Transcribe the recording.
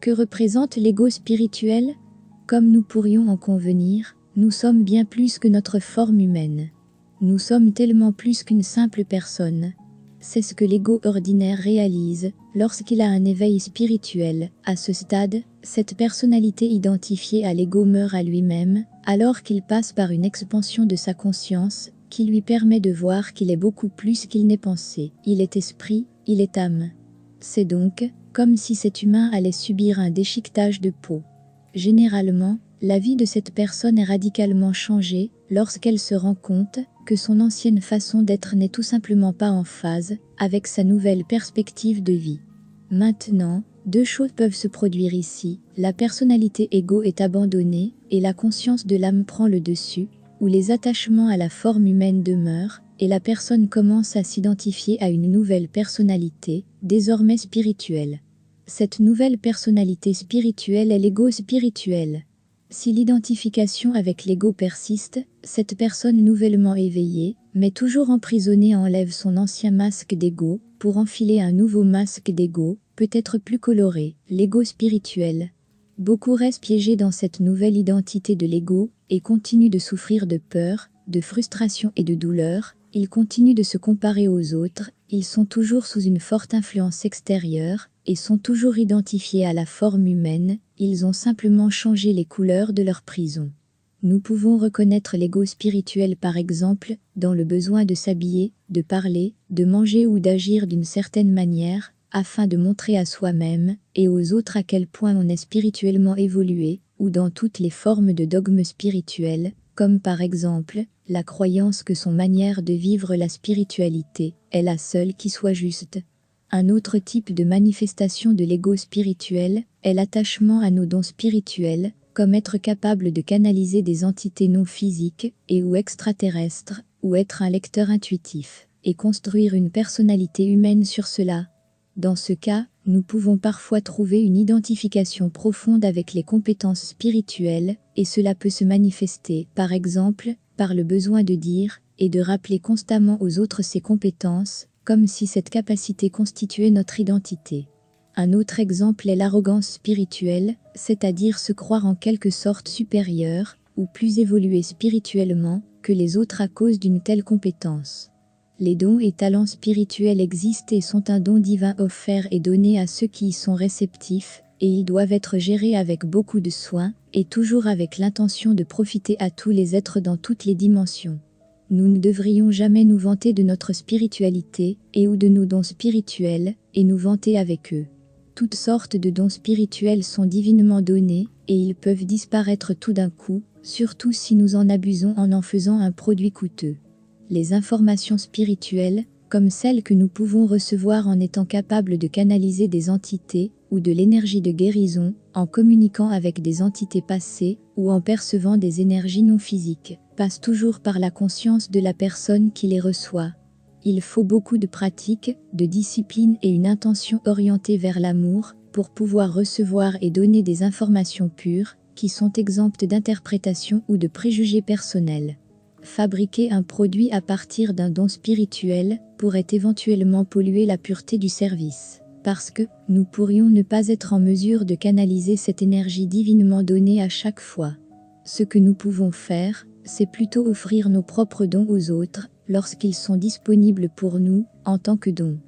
Que représente l'ego spirituel? Comme nous pourrions en convenir, nous sommes bien plus que notre forme humaine. Nous sommes tellement plus qu'une simple personne. C'est ce que l'ego ordinaire réalise lorsqu'il a un éveil spirituel. À ce stade, cette personnalité identifiée à l'ego meurt à lui-même, alors qu'il passe par une expansion de sa conscience qui lui permet de voir qu'il est beaucoup plus qu'il n'est pensé. Il est esprit, il est âme. C'est donc comme si cet humain allait subir un déchiquetage de peau. Généralement, la vie de cette personne est radicalement changée lorsqu'elle se rend compte que son ancienne façon d'être n'est tout simplement pas en phase avec sa nouvelle perspective de vie. Maintenant, deux choses peuvent se produire ici. La personnalité égo est abandonnée et la conscience de l'âme prend le dessus, où les attachements à la forme humaine demeurent et la personne commence à s'identifier à une nouvelle personnalité, désormais spirituelle. Cette nouvelle personnalité spirituelle est l'ego spirituel. Si l'identification avec l'ego persiste, cette personne nouvellement éveillée, mais toujours emprisonnée, enlève son ancien masque d'ego pour enfiler un nouveau masque d'ego, peut-être plus coloré, l'ego spirituel. Beaucoup restent piégés dans cette nouvelle identité de l'ego et continuent de souffrir de peur, de frustration et de douleur. Ils continuent de se comparer aux autres, ils sont toujours sous une forte influence extérieure et sont toujours identifiés à la forme humaine, ils ont simplement changé les couleurs de leur prison. Nous pouvons reconnaître l'ego spirituel par exemple dans le besoin de s'habiller, de parler, de manger ou d'agir d'une certaine manière, afin de montrer à soi-même et aux autres à quel point on est spirituellement évolué, ou dans toutes les formes de dogmes spirituels, comme par exemple la croyance que son manière de vivre la spiritualité est la seule qui soit juste. Un autre type de manifestation de l'ego spirituel est l'attachement à nos dons spirituels, comme être capable de canaliser des entités non physiques et ou extraterrestres, ou être un lecteur intuitif, et construire une personnalité humaine sur cela. Dans ce cas, nous pouvons parfois trouver une identification profonde avec les compétences spirituelles, et cela peut se manifester, par exemple, par le besoin de dire et de rappeler constamment aux autres ces compétences, comme si cette capacité constituait notre identité. Un autre exemple est l'arrogance spirituelle, c'est-à-dire se croire en quelque sorte supérieur, ou plus évolué spirituellement, que les autres à cause d'une telle compétence. Les dons et talents spirituels existent et sont un don divin offert et donné à ceux qui y sont réceptifs, et ils doivent être gérés avec beaucoup de soin, et toujours avec l'intention de profiter à tous les êtres dans toutes les dimensions. Nous ne devrions jamais nous vanter de notre spiritualité, et ou de nos dons spirituels, et nous vanter avec eux. Toutes sortes de dons spirituels sont divinement donnés, et ils peuvent disparaître tout d'un coup, surtout si nous en abusons en faisant un produit coûteux. Les informations spirituelles, comme celles que nous pouvons recevoir en étant capables de canaliser des entités, ou de l'énergie de guérison, en communiquant avec des entités passées, ou en percevant des énergies non physiques, passent toujours par la conscience de la personne qui les reçoit. Il faut beaucoup de pratique, de discipline et une intention orientée vers l'amour, pour pouvoir recevoir et donner des informations pures, qui sont exemptes d'interprétation ou de préjugés personnels. Fabriquer un produit à partir d'un don spirituel pourrait éventuellement polluer la pureté du service, parce que nous pourrions ne pas être en mesure de canaliser cette énergie divinement donnée à chaque fois. Ce que nous pouvons faire, c'est plutôt offrir nos propres dons aux autres, lorsqu'ils sont disponibles pour nous, en tant que dons.